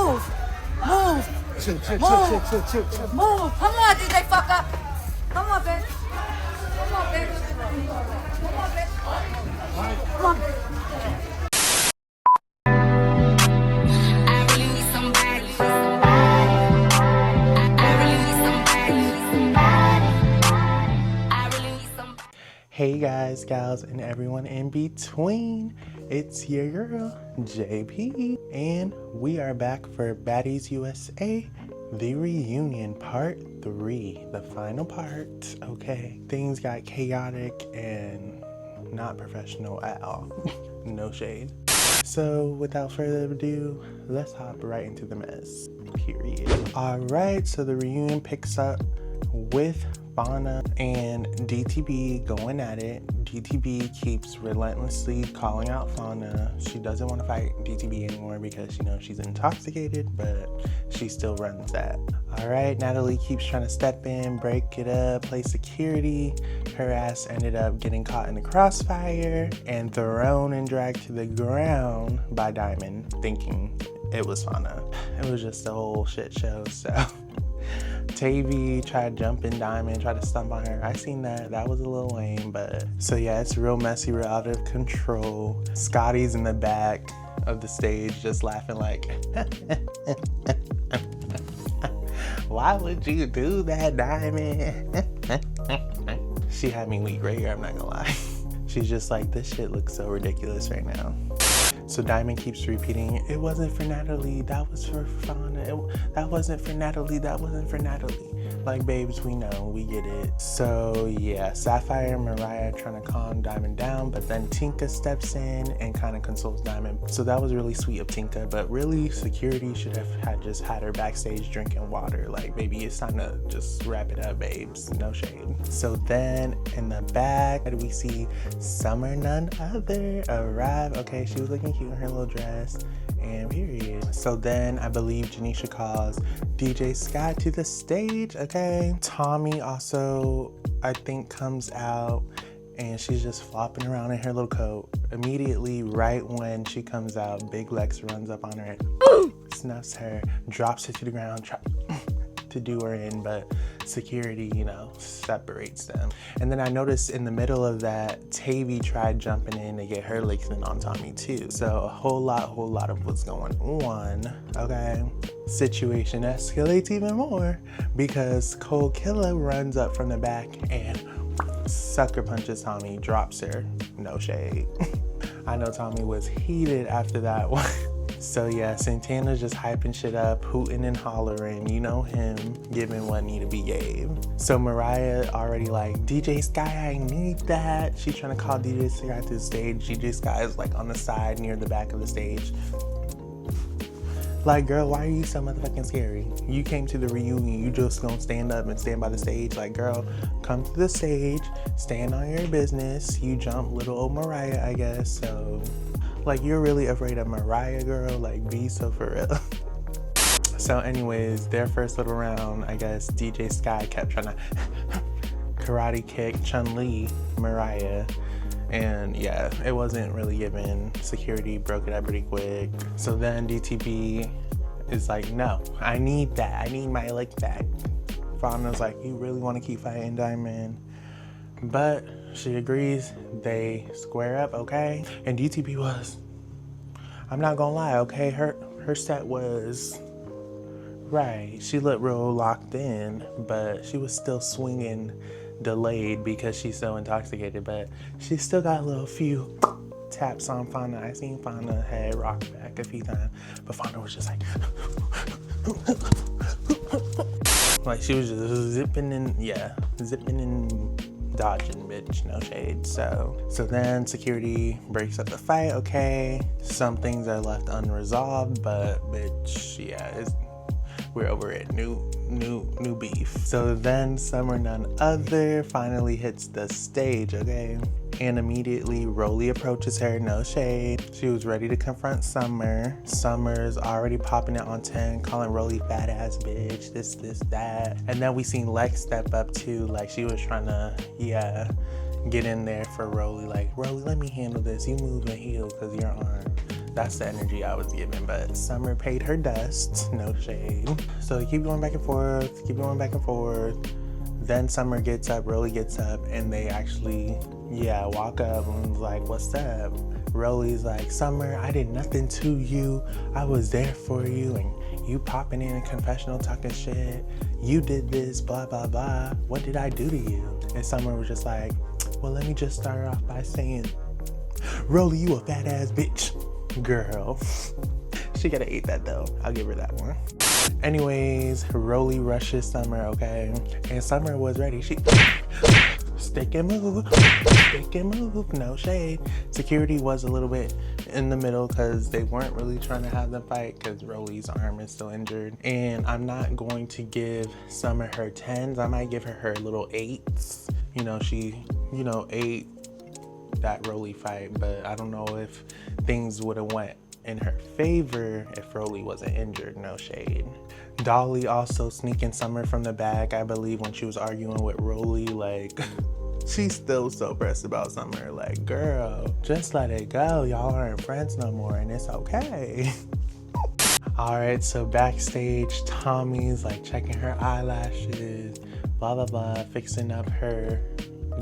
Move. Move. Chill. Move. Come on, DJ fucker. Come on, bitch. Come on, bitch. Come on, bitch. Come on. Hey guys, gals, and everyone in between. It's your girl, JayPee, and we are back for Baddies USA, the reunion part 3, the final part. Okay, things got chaotic and not professional at all. No shade. So without further ado, let's hop right into the mess, period. All right, so the reunion picks up with Fauna and DTB going at it. DTB keeps relentlessly calling out Fauna. She doesn't want to fight DTB anymore because she knows she's intoxicated, but she still runs that. All right, Natalie keeps trying to step in, break it up, play security. Her ass ended up getting caught in the crossfire and thrown and dragged to the ground by Diamond, thinking it was Fauna. It was just a whole shit show, so. Tavii tried jumping Diamond, tried to stump on her. I seen that. That was a little lame, but so yeah, it's real messy, real out of control. Scotty's in the back of the stage just laughing like, why would you do that, Diamond? She had me weak right here, I'm not gonna lie. She's just like, this shit looks so ridiculous right now. So Diamond keeps repeating, it wasn't for Natalie, that was for Fauna. That wasn't for Natalie, that wasn't for Natalie. Like, babes, we know, we get it. So yeah, Sapphire and Mariah trying to calm Diamond down, but then Tinka steps in and kind of consoles Diamond. So that was really sweet of Tinka, but really security should have had her backstage drinking water. Like, baby, it's time to just wrap it up, babes, no shade. So then in the back, we see Summer none other arrive. Okay, she was looking cute in her little dress, and period. So then I believe Janisha calls DJ Sky to the stage. Okay, Tommie also I think comes out and she's just flopping around in her little coat. Immediately, right when she comes out, Big Lex runs up on her and snuffs her, drops her to the ground, to do her in, but security, you know, separates them. And then I noticed in the middle of that, Tavii tried jumping in to get her licks in on Tommie too. So a whole lot of what's going on, okay? Situation escalates even more because KoldK runs up from the back and sucker punches Tommie, drops her, no shade. I know Tommie was heated after that one. So yeah, Santana's just hyping shit up, hooting and hollering, you know him, giving what need to be gave. So Mariah already like, DJ Sky, I need that. She's trying to call DJ Sky to the stage. DJ Sky is like on the side near the back of the stage. Like, girl, why are you so motherfucking scary? You came to the reunion, you just gonna stand up and stand by the stage. Like, girl, come to the stage, stand on your business. You jump little old Mariah, I guess, so. Like, you're really afraid of Mariah, girl? Like, be so for real. So anyways, their first little round, I guess DJ Sky kept trying to karate kick Chun-Li, Mariah. And yeah, it wasn't really given. Security broke it up pretty quick. So then DTB is like, no, I need that. I need my lick back. Fauna's like, you really want to keep fighting, Diamond? But she agrees, they square up, okay? And DTB was, I'm not gonna lie, okay? Her set was right. She looked real locked in, but she was still swinging delayed because she's so intoxicated, but she still got a little few taps on Fauna. I seen Fauna head rock back a few times, but Fauna was just like, like she was just zipping and, yeah, zipping and dodging, bitch, no shade. So then security breaks up the fight, okay? Some things are left unresolved, but bitch, yeah, we're over it. New beef. So then Summer none other finally hits the stage, okay? And immediately Rollie approaches her, no shade. She was ready to confront Summer. Summer's already popping it on 10, calling Rollie fat ass bitch, this, that. And then we seen Lex step up too, like she was trying to, yeah, get in there for Rollie. Like, Rollie, let me handle this. You move and heal because your arm. That's the energy I was given, but Summer paid her dust, no shade. So keep going back and forth, keep going back and forth. Then Summer gets up, Rollie gets up, and they actually, walk up and was like, what's up? Rollie's like, Summer, I did nothing to you. I was there for you, and you popping in a confessional talking shit. You did this, blah, blah, blah. What did I do to you? And Summer was just like, well, let me just start off by saying, Rollie, you a fat ass bitch. Girl. She could have ate that though. I'll give her that one. Anyways, Rollie rushes Summer, okay? And Summer was ready. She stick and move, no shade. Security was a little bit in the middle because they weren't really trying to have them fight because Rollie's arm is still injured. And I'm not going to give Summer her 10s. I might give her little 8s. You know, she, ate that Rollie fight, but I don't know if things would have went in her favor if Rollie wasn't injured, no shade. Dolly also sneaking Summer from the back, I believe, when she was arguing with Rollie. Like, she's still so pressed about Summer. Like, girl, just let it go. Y'all aren't friends no more, and it's okay. All right, so backstage, Tommie's like checking her eyelashes, blah, blah, blah, fixing up her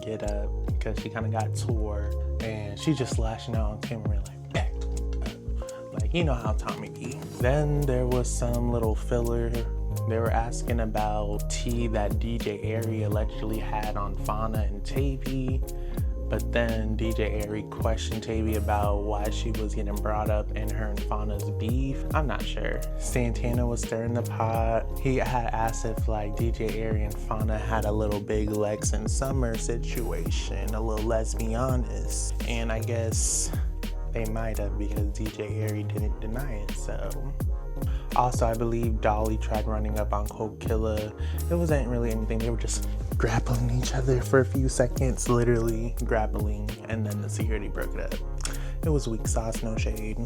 get up because she kind of got tore, and she just lashing out on camera like, back up. Like, you know how Tommie be. Then there was some little filler. They were asking about tea that DJ Srry allegedly had on Fauna and Tavii, but then DJ Srry questioned Tavii about why she was getting brought up in her and Fauna's beef. I'm not sure. Santana was stirring the pot. He had asked if like DJ Srry and Fauna had a little Big Lex and Summer situation, a little let's be honest. And I guess they might have because DJ Srry didn't deny it, so. Also, I believe Dolly tried running up on KoldK. It wasn't really anything. They were just grappling each other for a few seconds, literally grappling, and then the security broke it up. It was weak sauce, no shade.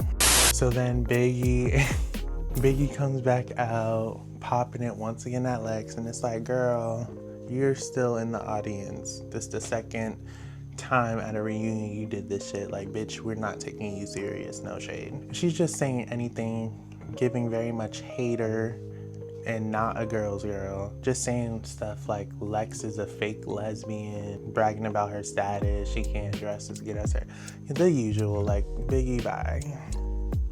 So then Biggie comes back out, popping it once again at Lex, and it's like, girl, you're still in the audience. This is the second time at a reunion you did this shit. Like, bitch, we're not taking you serious, no shade. She's just saying anything, giving very much hater and not a girl's girl. Just saying stuff like Lex is a fake lesbian, bragging about her status, she can't dress as good as her. The usual, like, Biggie, bye.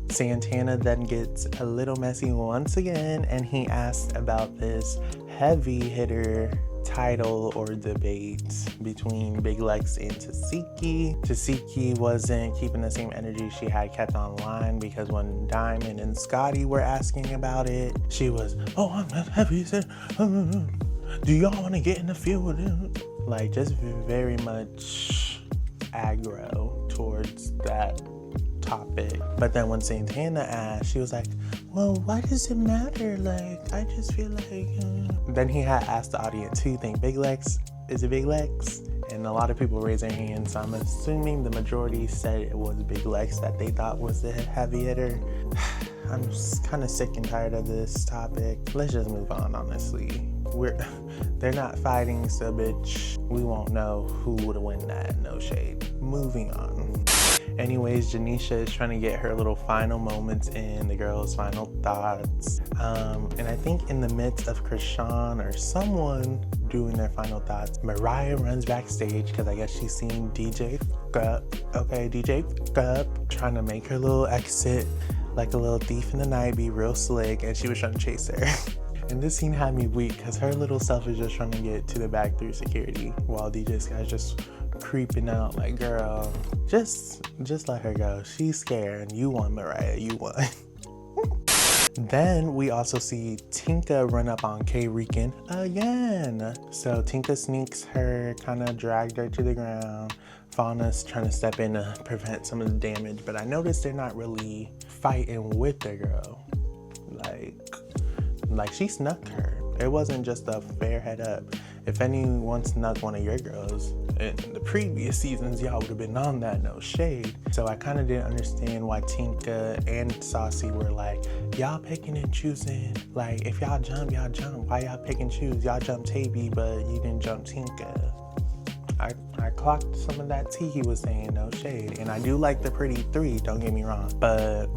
Santana then gets a little messy once again, and he asked about this heavy hitter title or debate between Big Lex and Tasiki. Tasiki wasn't keeping the same energy she had kept online because when Diamond and Scotty were asking about it, she was, oh, I'm not heavy. Do y'all want to get in the field with it? Like, just very much aggro towards that topic. But then when Santana asked, she was like, well, why does it matter? Like, I just feel like Then he had asked the audience, who you think, Big Lex? Is it Big Lex? And a lot of people raised their hands, so I'm assuming the majority said it was Big Lex that they thought was the heavy hitter. I'm just kind of sick and tired of this topic. Let's just move on, honestly. They're not fighting, so bitch, we won't know who would win that, no shade. Moving on. Anyways, Janisha is trying to get her little final moments in, the girls' final thoughts. And I think in the midst of Krishan or someone doing their final thoughts, Mariah runs backstage because I guess she's seen DJ trying to make her little exit like a little thief in the night, be real slick, and she was trying to chase her. And this scene had me weak because her little self is just trying to get to the back through security while DJ Sky's just creeping out. Like, girl, just let her go. She's scared. You won, Mariah. You won. Then we also see Tinka run up on K-Rican again. So Tinka sneaks her, kind of dragged her to the ground. Fauna's trying to step in to prevent some of the damage, but I noticed they're not really fighting with the girl. Like she snuck her. It wasn't just a fair head up. If anyone snuck one of your girls in the previous seasons, y'all would have been on that, no shade. So I kind of didn't understand why Tinka and Saucy were like, y'all picking and choosing. Like, if y'all jump, y'all jump. Why y'all pick and choose? Y'all jumped Tavii, but you didn't jump Tinka. I I clocked some of that tea he was saying, no shade. And I do like the pretty 3, don't get me wrong, but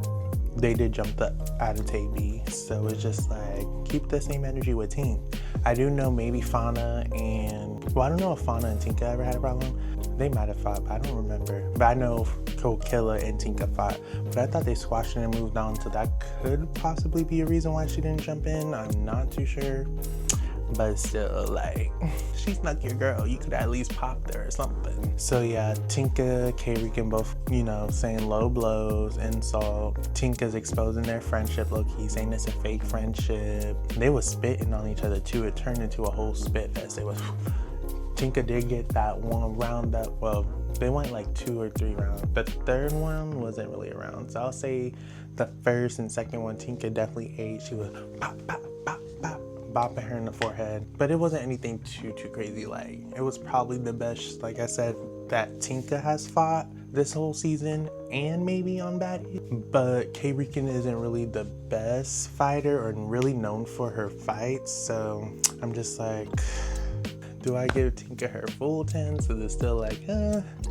they did jump up out of Tavii. So it's just like, keep the same energy with Tink. I do know maybe Fauna and, well, I don't know if Fauna and Tinka ever had a problem. They might have fought, but I don't remember. But I know KoldK and Tinka fought, but I thought they squashed it and moved on, so that could possibly be a reason why she didn't jump in. I'm not too sure, but still, like, she's not your girl. You could at least pop her or something. So yeah, Tinka, K-Rican both, you know, saying low blows, insult. Tinka's exposing their friendship low-key, saying it's a fake friendship. They was spitting on each other too. It turned into a whole spit fest. It was... Tinka did get that one round up. Well, they went like 2 or 3 rounds. The third one wasn't really a round. So I'll say the first and second one, Tinka definitely ate. She was pop, pop, pop, pop, bopping her in the forehead. But it wasn't anything too crazy. Like, it was probably the best, like I said, that Tinka has fought this whole season and maybe on Baddies. But K-Rican isn't really the best fighter or really known for her fights. So I'm just like... Do I give Tinka her full 10? So they're still like,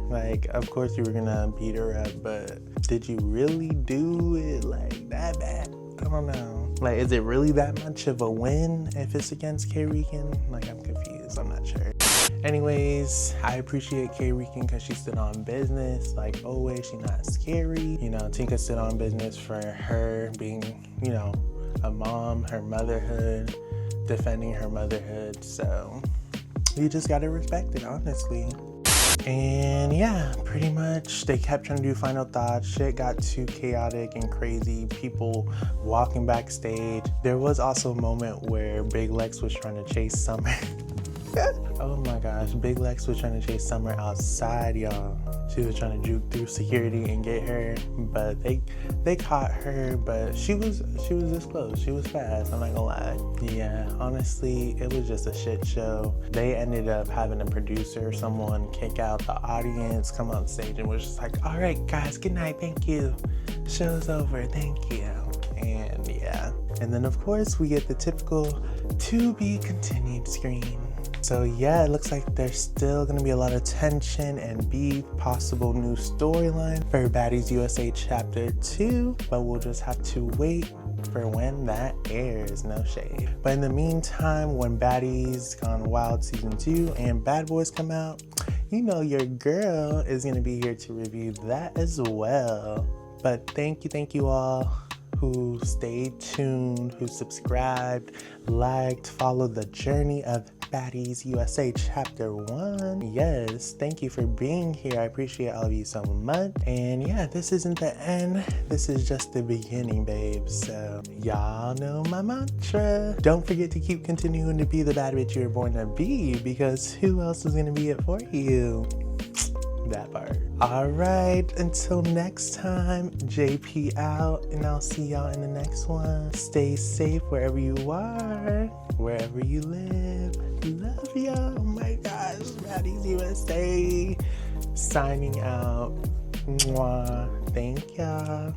like, of course you were gonna beat her up, but did you really do it like that bad? I don't know. Like, is it really that much of a win if it's against K-Rican? Like, I'm confused. I'm not sure. Anyways, I appreciate K-Rican because she stood on business. Like always, she's not scary. You know, Tinka stood on business for her being, you know, a mom, her motherhood, defending her motherhood. So you just gotta respect it, honestly. And yeah, pretty much they kept trying to do final thoughts. Shit got too chaotic and crazy. People walking backstage. There was also a moment where Big Lex was trying to chase Summer. Oh my gosh, Big Lex was trying to chase Summer outside, y'all. She was trying to juke through security and get her, but they caught her, but she was this close. She was fast, I'm not gonna lie. Yeah, honestly, it was just a shit show. They ended up having a producer or someone kick out the audience, come on stage and was just like, all right guys, good night, thank you. Show's over, thank you. And yeah, and then of course we get the typical to be continued screen. So yeah, it looks like there's still gonna be a lot of tension and beef, possible new storyline for Baddies USA Chapter 2, but we'll just have to wait for when that airs, no shade. But in the meantime, when Baddies Gone Wild Season 2 and Bad Boys come out, you know your girl is gonna be here to review that as well. But thank you all who stayed tuned, who subscribed, liked, followed the journey of Baddies USA Chapter 1. Yes, thank you for being here. I appreciate all of you so much. And yeah, this isn't the end. This is just the beginning, babes. So y'all know my mantra. Don't forget to keep continuing to be the bad bitch you were born to be, because who else is gonna be it for you? That part. All right, until next time, JayPee out, and I'll see y'all in the next one. Stay safe wherever you are, wherever you live. Love y'all. Oh my gosh, Baddies USA signing out. Mwah. Thank y'all.